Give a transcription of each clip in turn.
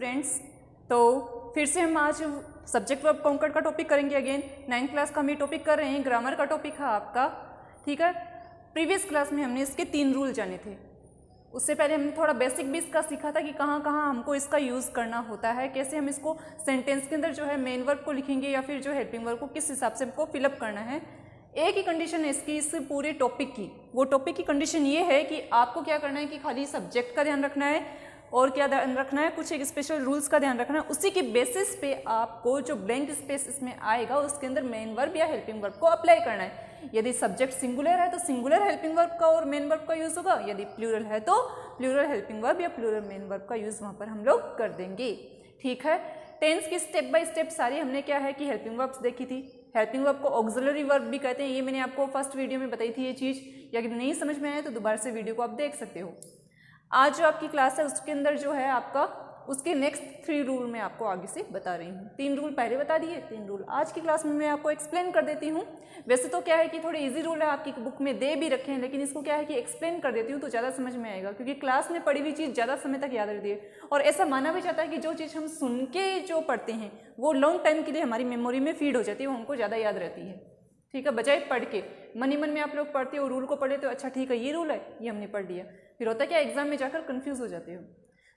Students, तो फिर से हम आज सब्जेक्ट वर्ब कॉन्कर्ड का टॉपिक करेंगे अगेन। 9th क्लास का हम ये टॉपिक कर रहे हैं, ग्रामर का टॉपिक है आपका, ठीक है। प्रीवियस क्लास में हमने इसके 3 रूल जाने थे। उससे पहले हमने थोड़ा बेसिक भी इसका सीखा था कि कहाँ कहाँ हमको इसका यूज़ करना होता है, कैसे हम इसको सेंटेंस के अंदर जो है मेन वर्ब को लिखेंगे या फिर जो हेल्पिंग वर्ब को किस हिसाब से हमको फिलअप करना है। एक ही कंडीशन है इसकी, इस पूरे टॉपिक की। वो टॉपिक की कंडीशन ये है कि आपको क्या करना है कि खाली सब्जेक्ट का ध्यान रखना है और क्या ध्यान रखना है, कुछ एक स्पेशल रूल्स का ध्यान रखना है। उसी के बेसिस पे आपको जो ब्लैंक स्पेस इसमें आएगा उसके अंदर मेन वर्ब या हेल्पिंग वर्ब को अप्लाई करना है। यदि सब्जेक्ट सिंगुलर है तो सिंगुलर हेल्पिंग वर्ब का और मेन वर्ब का यूज़ होगा, यदि प्लूरल है तो प्लूरल हेल्पिंग वर्ब या प्लूरल मेन वर्ब का यूज़ वहाँ पर हम लोग कर देंगे, ठीक है। टेंस की स्टेप बाय स्टेप सारी हमने क्या है कि हेल्पिंग वर्ब्स देखी थी। हेल्पिंग वर्ब को ऑक्सिलरी वर्ब भी कहते हैं, ये मैंने आपको फर्स्ट वीडियो में बताई थी ये चीज़। या अगर नहीं समझ में आए तो दोबारा से वीडियो को आप देख सकते हो। आज जो आपकी क्लास है उसके अंदर जो है आपका उसके नेक्स्ट 3 रूल मैं आपको आगे से बता रही हूँ। 3 रूल पहले बता दिए, 3 रूल आज की क्लास में मैं आपको एक्सप्लेन कर देती हूँ। वैसे तो क्या है कि थोड़े इजी रूल है, आपकी बुक में दे भी रखे हैं, लेकिन इसको क्या है कि एक्सप्लेन कर देती हूँ तो ज़्यादा समझ में आएगा, क्योंकि क्लास में पढ़ी हुई चीज़ ज़्यादा समय तक याद रहती है। और ऐसा माना भी जाता है कि जो चीज़ हम सुन के जो पढ़ते हैं वो लॉन्ग टाइम के लिए हमारी मेमोरी में फीड हो जाती है, वो हमको ज़्यादा याद रहती है, ठीक है, बजाय पढ़ के। मन ही मन में आप लोग पढ़ते हो, रूल को पढ़े तो अच्छा ठीक है ये रूल है, ये हमने पढ़ लिया, फिर होता है क्या एग्जाम में जाकर कंफ्यूज हो जाते हो।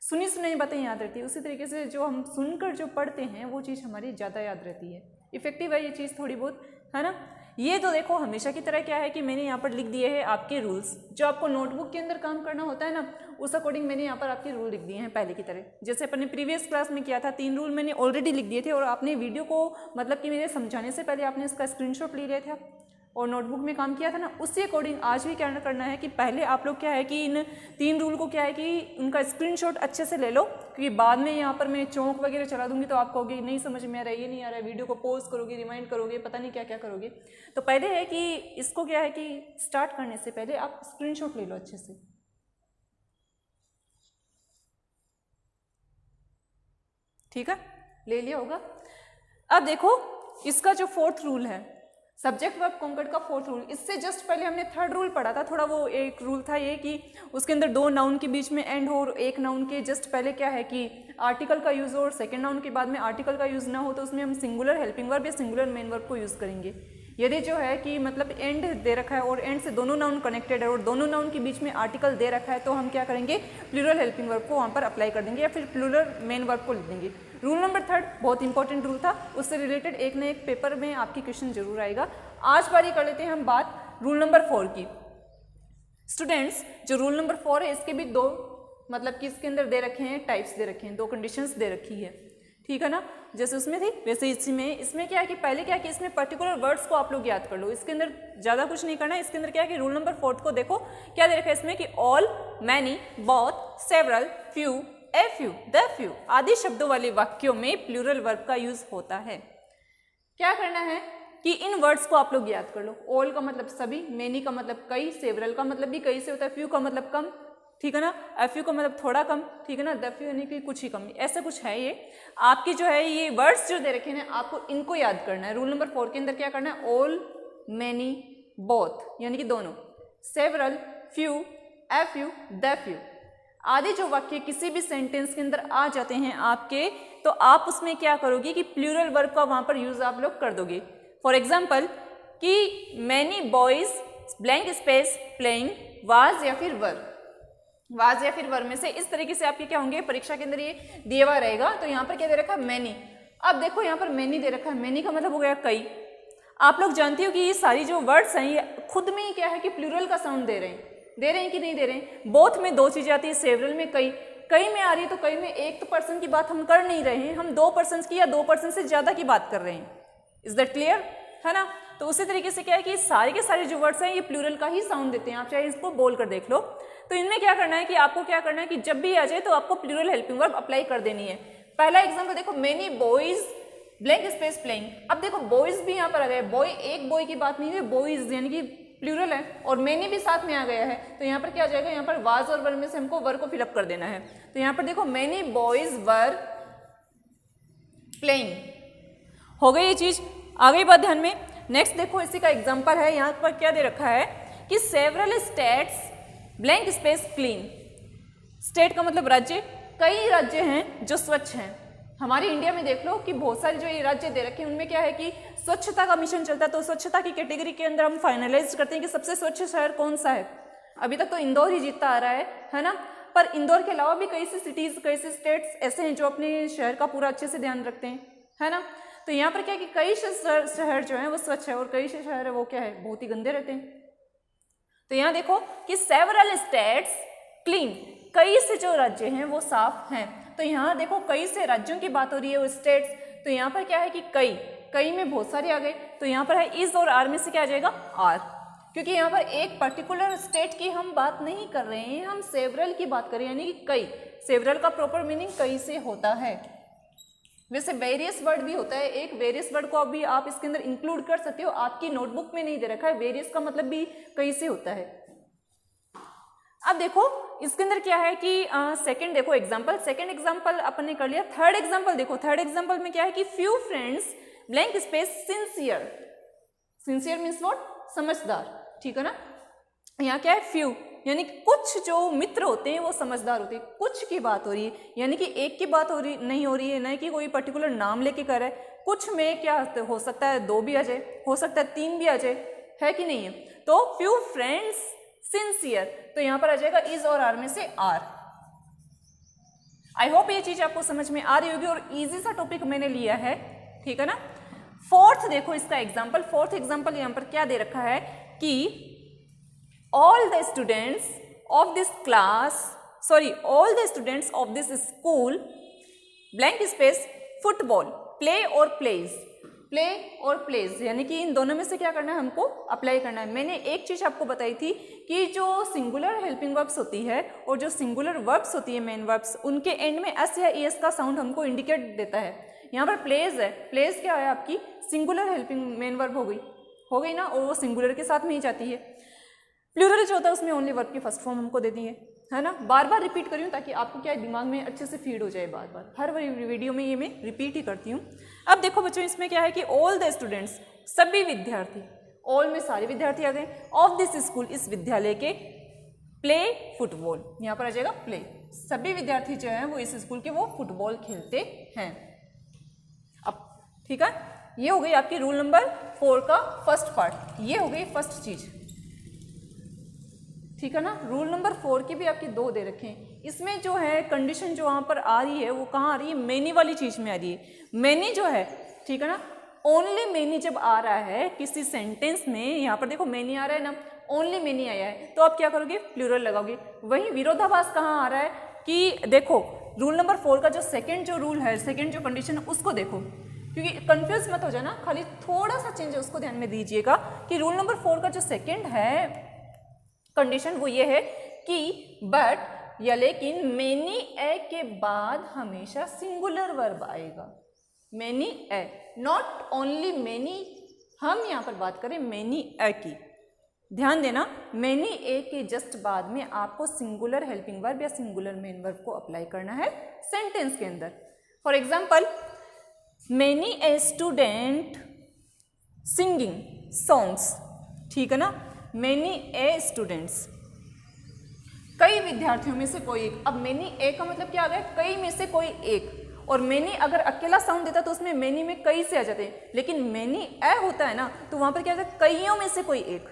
सुनी सुनाई बातें याद रहती है, उसी तरीके से जो हम सुनकर जो पढ़ते हैं वो चीज़ हमारी ज़्यादा याद रहती है। इफेक्टिव है ये चीज़ थोड़ी बहुत, है ना। ये तो देखो हमेशा की तरह क्या है कि मैंने यहाँ पर लिख दिए हैं आपके रूल्स। जो आपको नोटबुक के अंदर काम करना होता है ना, उस अकॉर्डिंग मैंने यहाँ पर आपके रूल लिख दिए हैं पहले की तरह। जैसे अपने प्रीवियस क्लास में किया था, 3 रूल मैंने ऑलरेडी लिख दिए थे और आपने वीडियो को मतलब कि मेरे समझाने से पहले आपने इसका स्क्रीनशॉट ले लिया था और नोटबुक में काम किया था ना। उसी अकॉर्डिंग आज भी क्या करना है कि पहले आप लोग क्या है कि इन 3 रूल को क्या है कि उनका स्क्रीनशॉट अच्छे से ले लो, क्योंकि बाद में यहाँ पर मैं चौक वगैरह चला दूंगी तो आप कहोगे नहीं समझ में आ रहा है, ये नहीं आ रहा है, वीडियो को पॉज करोगे, रिमाइंड करोगे, पता नहीं क्या क्या करोगे। तो पहले है कि इसको क्या है कि स्टार्ट करने से पहले आप स्क्रीनशॉट ले लो अच्छे से, ठीक है, ले लिया होगा। अब देखो इसका जो 4th रूल है, सब्जेक्ट वर्ब कॉन्कर्ड का 4th रूल, इससे जस्ट पहले हमने 3rd रूल पढ़ा था। थोड़ा वो एक रूल था ये कि उसके अंदर 2 नाउन के बीच में एंड हो और 1 नाउन के जस्ट पहले क्या है कि आर्टिकल का यूज़ हो और सेकंड नाउन के बाद में आर्टिकल का यूज़ ना हो, तो उसमें हम सिंगुलर हेल्पिंग वर्ब या सिंगुलर मेन वर्ब को यूज़ करेंगे। यदि जो है कि मतलब एंड दे रखा है और एंड से दोनों नाउन कनेक्टेड है और दोनों नाउन के बीच में आर्टिकल दे रखा है, तो हम क्या करेंगे प्लूरल हेल्पिंग वर्ब को वहाँ पर अप्लाई कर देंगे या फिर प्लूरल मेन वर्ब को लिख देंगे। रूल नंबर 3 बहुत इंपॉर्टेंट रूल था, उससे रिलेटेड एक ना एक पेपर में आपकी क्वेश्चन जरूर आएगा। आज बारी कर लेते हैं हम बात रूल नंबर 4 की। स्टूडेंट्स, जो रूल नंबर 4 है इसके भी 2 मतलब कि इसके अंदर दे रखे हैं टाइप्स दे रखे हैं, 2 कंडीशंस दे रखी है, ठीक है ना। जैसे उसमें थी वैसे इसमें क्या है कि पहले क्या है कि इसमें पर्टिकुलर वर्ड्स को आप लोग याद कर लो। इसके अंदर ज़्यादा कुछ नहीं करना है। इसके अंदर क्या है कि रूल नंबर 4 को देखो क्या दे रखा है इसमें कि all, many, both, several, few, a few, the few आदि शब्दों वाले वाक्यों में प्लूरल वर्ब का यूज होता है। क्या करना है कि इन वर्ड्स को आप लोग याद कर लो। ऑल का मतलब सभी, मैनी का मतलब कई, सेवरल का मतलब भी कई से होता है, फ्यू का मतलब कम, ठीक है ना, ए फ्यू का मतलब थोड़ा कम, ठीक है ना, द फ्यू यानी कि कुछ ही कम, ऐसा कुछ है। ये आपकी जो है ये वर्ड्स जो दे रखे हैं आपको इनको याद करना है। रूल नंबर 4 के अंदर क्या करना है, ऑल, मैनी, बोथ यानी कि दोनों, several, few, a few, the few आदि जो वाक्य किसी भी सेंटेंस के अंदर आ जाते हैं आपके, तो आप उसमें क्या करोगे कि प्लूरल वर्ब का वहां पर यूज आप लोग कर दोगे। फॉर एग्जाम्पल कि many boys blank space playing was या फिर वर, वाज या फिर वर में से इस तरीके से आपके क्या होंगे परीक्षा के अंदर ये दिया हुआ रहेगा। तो यहाँ पर क्या दे रखा है, मैनी। अब देखो यहाँ पर मैनी दे रखा है, मैनी का मतलब हो गया कई। आप लोग जानते हो कि ये सारी जो वर्ड्स हैं ये खुद में ही क्या है कि प्लूरल का साउंड दे रहे हैं कि नहीं दे रहे हैं। बोथ में 2 चीजें आती है, सेवरल में कई, कई में आ रही है तो कई में एक तो पर्सन की बात हम कर नहीं रहे हैं, हम 2 पर्सन की या 2 पर्सन से ज्यादा की बात कर रहे हैं। इज दैट क्लियर, है ना। तो उसी तरीके से क्या है कि सारे के सारे जो वर्ड्स हैं ये प्लूरल का ही साउंड देते हैं, आप चाहे इसको बोल कर देख लो। तो इनमें क्या करना है कि आपको क्या करना है कि जब भी आ जाए तो आपको प्लूरल हेल्पिंग वर्ब अप्लाई कर देनी है। पहला एग्जाम्पल देखो, many boys blank space playing. अब देखो बॉयज भी यहाँ पर आ गए, बॉय एक बॉय की बात नहीं है, बॉयज यानी कि प्लूरल है और मैनी भी साथ में आ गया है। तो यहाँ पर क्या आ जाएगा, यहाँ पर वाज और वर में से हमको वर को फिलअप कर देना है। तो यहाँ पर देखो मैनी बॉयज वर प्लेइंग, हो गई ये चीज, आ गई बात ध्यान में। नेक्स्ट देखो इसी का एग्जांपल है, यहाँ पर क्या दे रखा है कि several states blank space clean. State का मतलब राज्य, कई राज्य हैं जो स्वच्छ हैं। हमारे इंडिया में देख लो कि बहुत सारे जो ये राज्य दे रखे हैं उनमें क्या है कि स्वच्छता का मिशन चलता है, तो स्वच्छता की कैटेगरी के अंदर हम फाइनलाइज करते हैं कि सबसे स्वच्छ शहर कौन सा है। अभी तक तो इंदौर ही जीतता आ रहा है ना, पर इंदौर के अलावा भी कई सी सिटीज, कई से स्टेट्स ऐसे हैं जो अपने शहर का पूरा अच्छे से ध्यान रखते हैं, है ना। तो यहाँ पर क्या है कि कई शहर जो है वो स्वच्छ है और कई शहर है वो क्या है, बहुत ही गंदे रहते हैं। तो यहाँ देखो कि सेवरल स्टेट्स क्लीन, कई से जो राज्य हैं वो साफ हैं। तो यहाँ देखो कई से राज्यों की बात हो रही है, वो स्टेट्स, तो यहाँ पर क्या है कि कई में बहुत सारे आ गए, तो यहाँ पर है इज और आर में से क्या आ जाएगा, आर, क्योंकि यहाँ पर एक पर्टिकुलर स्टेट की हम बात नहीं कर रहे हैं, हम सेवरल की बात कर रहे हैं, यानी कि कई। सेवरल का प्रॉपर मीनिंग कई से होता है। वैसे वेरियस वर्ड भी होता है, एक वेरियस वर्ड को अभी आप इसके अंदर इंक्लूड कर सकते हो, आपकी नोटबुक में नहीं दे रखा है, वेरियस का मतलब भी कई से होता है। अब देखो इसके अंदर क्या है कि सेकंड देखो एग्जांपल, सेकंड एग्जांपल अपन ने कर लिया। थर्ड एग्जांपल देखो, थर्ड एग्जांपल में क्या है कि few friends blank space sincere, sincere means what, समझदार, ठीक है ना। यहाँ क्या है फ्यू, यानी कि कुछ जो मित्र होते हैं वो समझदार होते हैं, कुछ की बात हो रही है, यानी कि एक की बात नहीं हो रही है, ना कि कोई पर्टिकुलर नाम लेके कर रहा है। कुछ में क्या हो सकता है, 2 भी आ जाए, हो सकता है 3 भी आ जाए, है कि नहीं है। तो फ्यू फ्रेंड्स सिंसियर, तो यहां पर आ जाएगा इज और आर में से आर। आई होप ये चीज आपको समझ में आ रही होगी और इजी सा टॉपिक मैंने लिया है, ठीक है ना। फोर्थ देखो इसका एग्जांपल, फोर्थ एग्जांपल यहां पर क्या दे रखा है कि all the students of this class, sorry, all the students of this school blank space football play or plays, play और प्लेज, यानी कि इन दोनों में से क्या करना है, हमको अप्लाई करना है। मैंने एक चीज आपको बताई थी कि जो सिंगुलर हेल्पिंग वर्ब्स होती है और जो सिंगुलर वर्ब्स होती है मेन वर्ब्स, उनके एंड में एस या एस का साउंड हमको इंडिकेट देता है। यहाँ पर प्लेज है, प्लेज क्या है आपकी सिंगुलर हेल्पिंग मेन वर्ब हो गई ना, और वो सिंगुलर के साथ में ही जाती है। प्लूरल जो होता है उसमें ओनली वर्ब की फर्स्ट फॉर्म हमको दे दी है ना। बार बार रिपीट करी हूँ ताकि आपको क्या दिमाग में अच्छे से फीड हो जाए, बार बार हर वीडियो में ये मैं रिपीट ही करती हूँ। अब देखो बच्चों इसमें क्या है कि ऑल द स्टूडेंट्स, सभी विद्यार्थी, ऑल में सारे विद्यार्थी आ गए, ऑफ दिस स्कूल, इस विद्यालय के, प्ले फुटबॉल, यहाँ पर आ जाएगा प्ले, सभी विद्यार्थी जो है वो इस स्कूल के वो फुटबॉल खेलते हैं। अब ठीक है, ये हो गई आपकी रूल नंबर 4 का फर्स्ट पार्ट, ये हो गई फर्स्ट चीज, ठीक है ना। रूल नंबर 4 की भी आपके 2 दे रखे हैं। इसमें जो है कंडीशन जो वहां पर आ रही है वो कहाँ आ रही है, मेनी वाली चीज में आ रही है। मेनी जो है, ठीक है ना, ओनली मेनी जब आ रहा है किसी सेंटेंस में, यहाँ पर देखो मेनी आ रहा है ना, ओनली मेनी आया है, तो आप क्या करोगे, प्लूरल लगाओगे। वहीं विरोधाभास कहाँ आ रहा है कि देखो रूल नंबर 4 का जो सेकेंड जो रूल है, सेकेंड जो कंडीशन है उसको देखो, क्योंकि कंफ्यूज मत हो जाना, खाली थोड़ा सा चेंज है उसको ध्यान में दीजिएगा कि रूल नंबर 4 का जो सेकेंड है कंडीशन वो ये है कि बट या लेकिन मेनी ए के बाद हमेशा सिंगुलर वर्ब आएगा। Many A, not only many, हम यहाँ पर बात करें मेनी ए की, ध्यान देना, मेनी ए के जस्ट बाद में आपको सिंगुलर हेल्पिंग वर्ब या सिंगुलर मेन वर्ब को अप्लाई करना है सेंटेंस के अंदर। For example, many a student singing songs, ठीक है ना, मेनी ए स्टूडेंट्स, कई विद्यार्थियों में से कोई एक। अब मेनी ए का मतलब क्या आ गया, कई में से कोई एक, और मेनी अगर अकेला साउंड देता तो उसमें मेनी में कई से आ जाते हैं, लेकिन मेनी ए होता है ना तो वहां पर क्या होता है, कईयों में से कोई एक।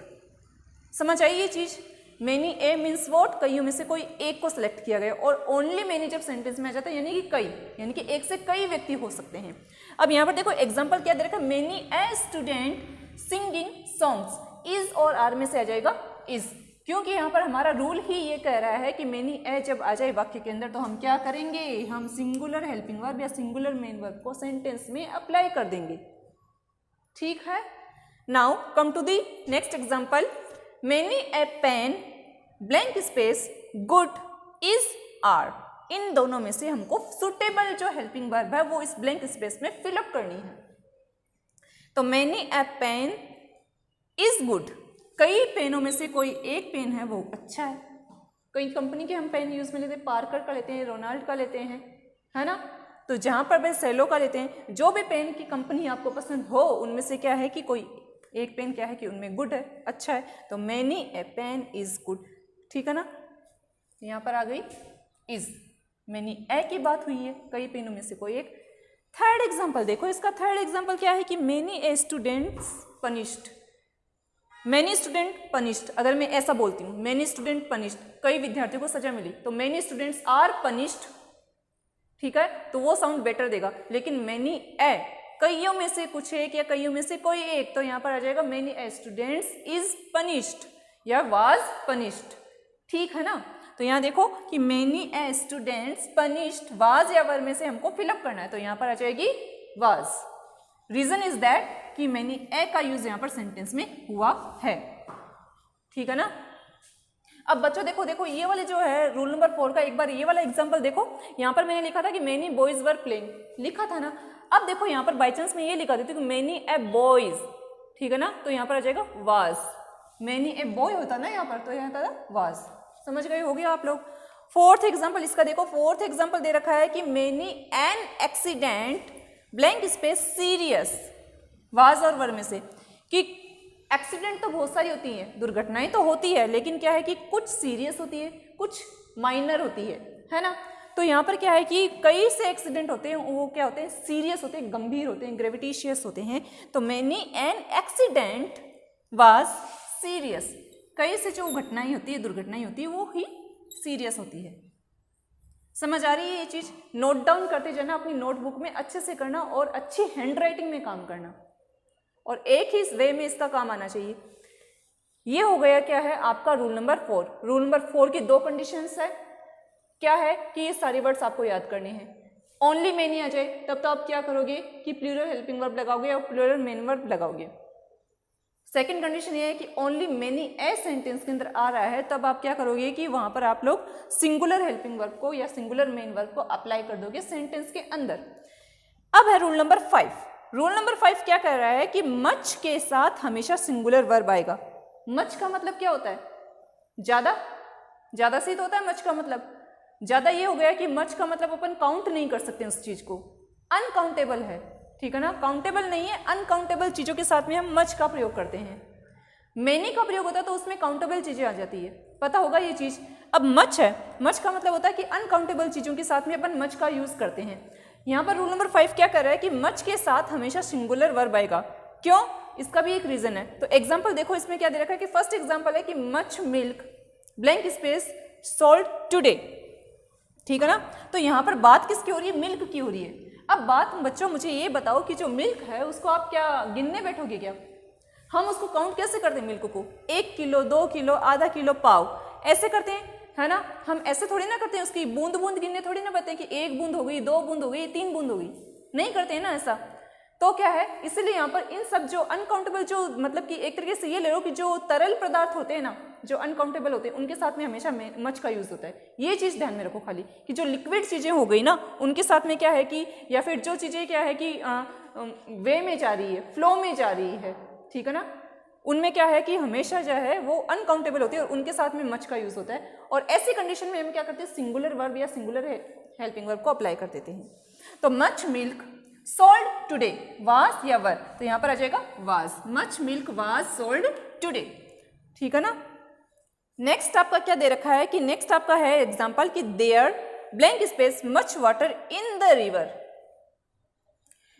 समझ आई ये चीज, मेनी ए मीन्स व्हाट, कईयों में से कोई एक को सिलेक्ट किया गया, और ओनली मेनी जब सेंटेंस में आ जाता है यानी कि कई, यानी कि एक से कई व्यक्ति हो सकते हैं। अब यहाँ पर देखो एग्जाम्पल क्या दे रखा है, many a student singing songs, is और आर में से आ जाएगा इज, क्योंकि यहाँ पर हमारा रूल ही ये कह रहा है कि मेनी ए जब आ जाए वाक्य के अंदर तो हम क्या करेंगे, हम सिंगुलर हेल्पिंग वर्ब या सिंगुलर मेन वर्ब को सेंटेंस में अप्लाई कर देंगे, ठीक है। Now come to the next example, many a pen blank space good is are, इन दोनों में से हमको सुटेबल जो हेल्पिंग वर्ब है वो इस ब्लैंक स्पेस में फिलअप करनी है। तो many a pen is good, कई पेनों में से कोई एक पेन है वो अच्छा है। कई कंपनी के हम पेन यूज में लेते हैं, पार्कर का लेते हैं, रोनाल्ड का लेते हैं, है ना। तो जहां पर भी सेलो का लेते हैं, जो भी पेन की कंपनी आपको पसंद हो उनमें से क्या है कि कोई एक पेन क्या है कि उनमें गुड है, अच्छा है, तो many a pen is good, ठीक है ना। यहाँ पर आ गई इज, मैनी ए की बात हुई है, कई पेनों में से कोई एक। थर्ड एग्जाम्पल देखो, इसका थर्ड एग्जाम्पल क्या है कि many a students punished, many student punished. अगर मैं ऐसा बोलती हूँ मैनी स्टूडेंट पनिश्ड, कई विद्यार्थियों को सजा मिली, तो मैनी स्टूडेंट्स आर पनिश्ड, ठीक है, तो वो साउंड बेटर देगा। लेकिन मैनी ए कईयों में से कुछ एक या कईयों में से कोई एक, तो यहाँ पर आ जाएगा many a students is punished या वाज पनिश्ड, ठीक है ना। तो यहाँ देखो कि many a students punished, was या वर में से हमको फिलअप करना है, तो यहाँ पर आ जाएगी वाज। रीजन इज दैट कि मैनी ए का यूज यहाँ पर सेंटेंस में हुआ है, ठीक है ना। अब बच्चों देखो देखो ये वाले जो है रूल नंबर 4 का एक बार ये वाला एग्जांपल देखो। यहाँ पर मैंने लिखा था कि मैनी बॉयज वर प्लेइंग, लिखा था ना। अब देखो यहाँ पर बाई चांस मैं ये लिखा देती हूँ कि मैनी ए बॉयज, ठीक है ना, तो यहाँ पर आ जाएगा वाज। मैनी ए बॉय होता ना यहाँ पर, तो यहाँ था वाज। समझ गए होगे आप लोग। फोर्थ एग्जाम्पल इसका देखो, फोर्थ एग्जाम्पल दे रखा है कि many an accident blank space serious, was और वर में से। कि एक्सीडेंट तो बहुत सारी होती हैं, दुर्घटनाएं तो होती है, लेकिन क्या है कि कुछ सीरियस होती है, कुछ माइनर होती है ना। तो यहाँ पर क्या है कि कई से एक्सीडेंट होते हैं, वो क्या होते हैं, सीरियस होते हैं, गंभीर होते हैं, ग्रेविटिशियस होते हैं। तो many an accident was serious, कई से जो घटनाएं होती है, दुर्घटनाएं होती है, वो ही सीरियस होती है। समझ आ रही है ये चीज। नोट डाउन करते जाना अपनी नोटबुक में, अच्छे से करना और अच्छी हैंडराइटिंग में काम करना, और एक ही वे में इसका काम आना चाहिए। ये हो गया क्या है आपका रूल नंबर 4। रूल नंबर 4 की 2 कंडीशंस है। क्या है कि ये सारे वर्ड्स आपको याद करने हैं। ओनली मैनी आ जाए तब तो आप क्या करोगे कि प्लूरल हेल्पिंग वर्ब लगाओगे और प्लूरल मेन वर्ब लगाओगे। सेकंड कंडीशन ये है कि ओनली मैनी ए सेंटेंस के अंदर आ रहा है, तब आप क्या करोगे कि वहां पर आप लोग सिंगुलर हेल्पिंग वर्ब को या सिंगुलर मेन वर्ब को अप्लाई कर दोगे सेंटेंस के अंदर। अब है रूल नंबर 5। रूल नंबर 5 क्या कह रहा है कि मच के साथ हमेशा सिंगुलर वर्ब आएगा। मच का मतलब क्या होता है, ज्यादा, ज्यादा से ही तो होता है मच का मतलब। ज्यादा ये हो गया कि मच का मतलब अपन काउंट नहीं कर सकते उस चीज को, अनकाउंटेबल है, ठीक है ना, काउंटेबल नहीं है, अनकाउंटेबल चीजों के साथ में हम मच का प्रयोग करते हैं। मैनी का प्रयोग होता है तो उसमें काउंटेबल चीजें आ जाती है, पता होगा ये चीज। अब मच है, मच का मतलब होता है कि अनकाउंटेबल चीजों के साथ में अपन मच का यूज करते हैं। यहाँ पर रूल नंबर 5 क्या कर रहा है कि मच के साथ हमेशा सिंगुलर वर्ब आएगा। क्यों, इसका भी एक रीजन है। तो एग्जाम्पल देखो इसमें क्या दे रखा है कि फर्स्ट एग्जाम्पल है कि much milk blank space sold today, ठीक है ना। तो यहाँ पर बात किसकी हो रही है, मिल्क की हो रही है। अब बात बच्चों मुझे ये बताओ कि जो मिल्क है उसको आप क्या गिनने बैठोगे क्या? हम उसको काउंट कैसे करते हैं मिल्क को, 1 किलो 2 किलो आधा किलो पाव ऐसे करते हैं, है ना। हम ऐसे थोड़ी ना करते हैं, उसकी बूंद बूंद गिनने थोड़ी ना बताते हैं कि 1 बूंद हो गई 2 बूंद हो गई 3 बूंद हो गई, नहीं करते हैं ना ऐसा। तो क्या है, इसलिए यहाँ पर इन सब जो अनकाउंटेबल, जो मतलब कि एक तरीके से ये ले लो कि जो तरल पदार्थ होते हैं ना, जो अनकाउंटेबल होते हैं, उनके साथ में हमेशा मच का यूज होता है। ये चीज ध्यान में रखो खाली कि जो लिक्विड चीजें हो गई ना, उनके साथ में क्या है कि, या फिर जो चीजें क्या है कि वे में जा रही है, फ्लो में जा रही है, ठीक है ना, उनमें क्या है कि हमेशा जो है वो अनकाउंटेबल होती है और उनके साथ में मच का यूज होता है। और ऐसी कंडीशन में हम क्या करते हैं, सिंगुलर वर्ब या सिंगुलर हेल्पिंग वर्ब को अप्लाई कर देते हैं। तो much milk sold today, was या वर, तो यहाँ पर आ जाएगा was. Much milk was sold today, ठीक है ना। नेक्स्ट आपका क्या दे रखा है कि नेक्स्ट आपका है एग्जाम्पल कि there blank space much water in the river.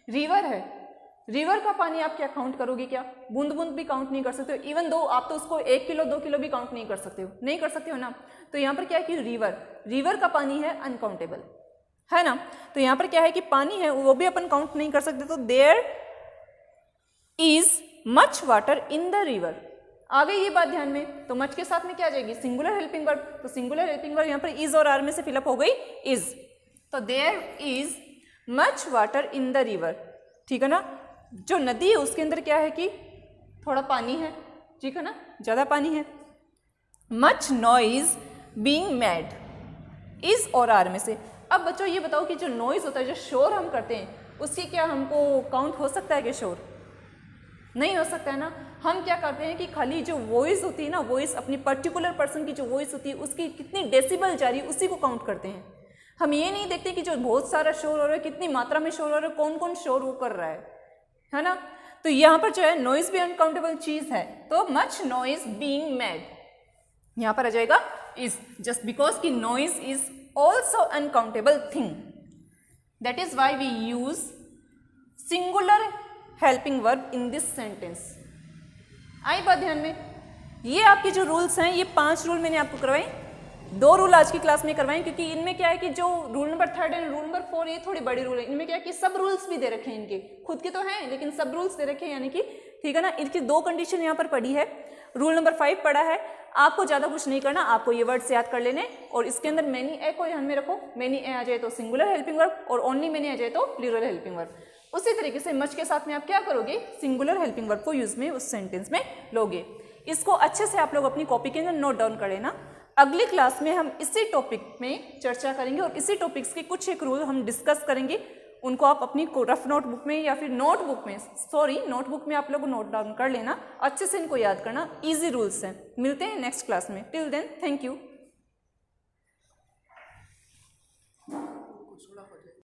River है, रिवर का पानी आप क्या काउंट करोगे क्या? बूंद बूंद भी काउंट नहीं कर सकते हो, इवन दो आप तो उसको 1 किलो 2 किलो भी काउंट नहीं कर सकते हो, नहीं कर सकते हो ना। तो यहाँ पर क्या है कि रिवर का पानी है अनकाउंटेबल, है ना। तो यहाँ पर क्या है कि पानी है वो भी अपन काउंट नहीं कर सकते। तो there is much water in the river, आ गई ये बात ध्यान में। तो मच के साथ में क्या आ जाएगी, सिंगुलर हेल्पिंग वर्ब। तो सिंगुलर हेल्पिंग वर्ब यहाँ पर इज और आर में से फिलअप हो गई इज। तो there is much water in the river, ठीक है ना। जो नदी है उसके अंदर क्या है कि थोड़ा पानी है, ठीक है ना, ज्यादा पानी है। Much noise being made, is और आर में से। अब बच्चों ये बताओ कि जो नॉइज होता है, जो शोर हम करते हैं, उसकी क्या हमको काउंट हो सकता है कि शोर? नहीं हो सकता है ना। हम क्या करते हैं कि खाली जो वॉइस होती है ना, वॉइस अपनी पर्टिकुलर पर्सन की जो वॉइस होती है उसकी कितनी डेसिबल जा रही है उसी को काउंट करते हैं। हम ये नहीं देखते कि जो बहुत सारा शोर हो रहा है, कितनी मात्रा में शोर हो रहा है, कौन कौन शोर वो कर रहा है ना। तो यहाँ पर जो है नॉइज भी अनकाउंटेबल चीज है। तो मच नॉइज बीइंग मेड, यहाँ पर आ जाएगा इज, जस्ट बिकॉज की noise is also uncountable thing. That is why we use singular helping verb in this sentence. आई बात ध्यान में? ये आपके जो रूल्स हैं, ये 5 रूल मैंने आपको करवाए, 2 रूल आज की क्लास में करवाएं, क्योंकि इनमें क्या है कि जो rule number 3 and rule number 4 ये थोड़ी बड़ी रूल है। इनमें क्या है कि सब रूल्स भी दे रखे हैं, इनके खुद के तो हैं लेकिन सब रूल्स दे रखे हैं, यानी कि ठीक है ना। इनकी 2 कंडीशन यहाँ पर पड़ी है, रूल नंबर 5 पड़ा है। आपको ज़्यादा कुछ नहीं करना, आपको ये वर्ड्स याद कर लेने और इसके अंदर मैनी ए को ध्यान में रखो। मैनी ए आ जाए तो सिंगुलर हेल्पिंग वर्ब और ओनली मैनी आ जाए तो प्लूरल हेल्पिंग वर्ब। उसी तरीके से मच के साथ में आप क्या करोगे, सिंगुलर हेल्पिंग वर्ब को यूज में उस सेंटेंस में लोगे। इसको अच्छे से आप लोग अपनी कॉपी के अंदर नोट डाउन कर लेना। अगली क्लास में हम इसी टॉपिक में चर्चा करेंगे और इसी टॉपिक्स के कुछ एक रूल हम डिस्कस करेंगे। उनको आप अपनी रफ नोटबुक में या फिर नोटबुक में आप लोग नोट डाउन कर लेना, अच्छे से इनको याद करना। इजी रूल्स हैं। मिलते हैं नेक्स्ट क्लास में। Till then thank you.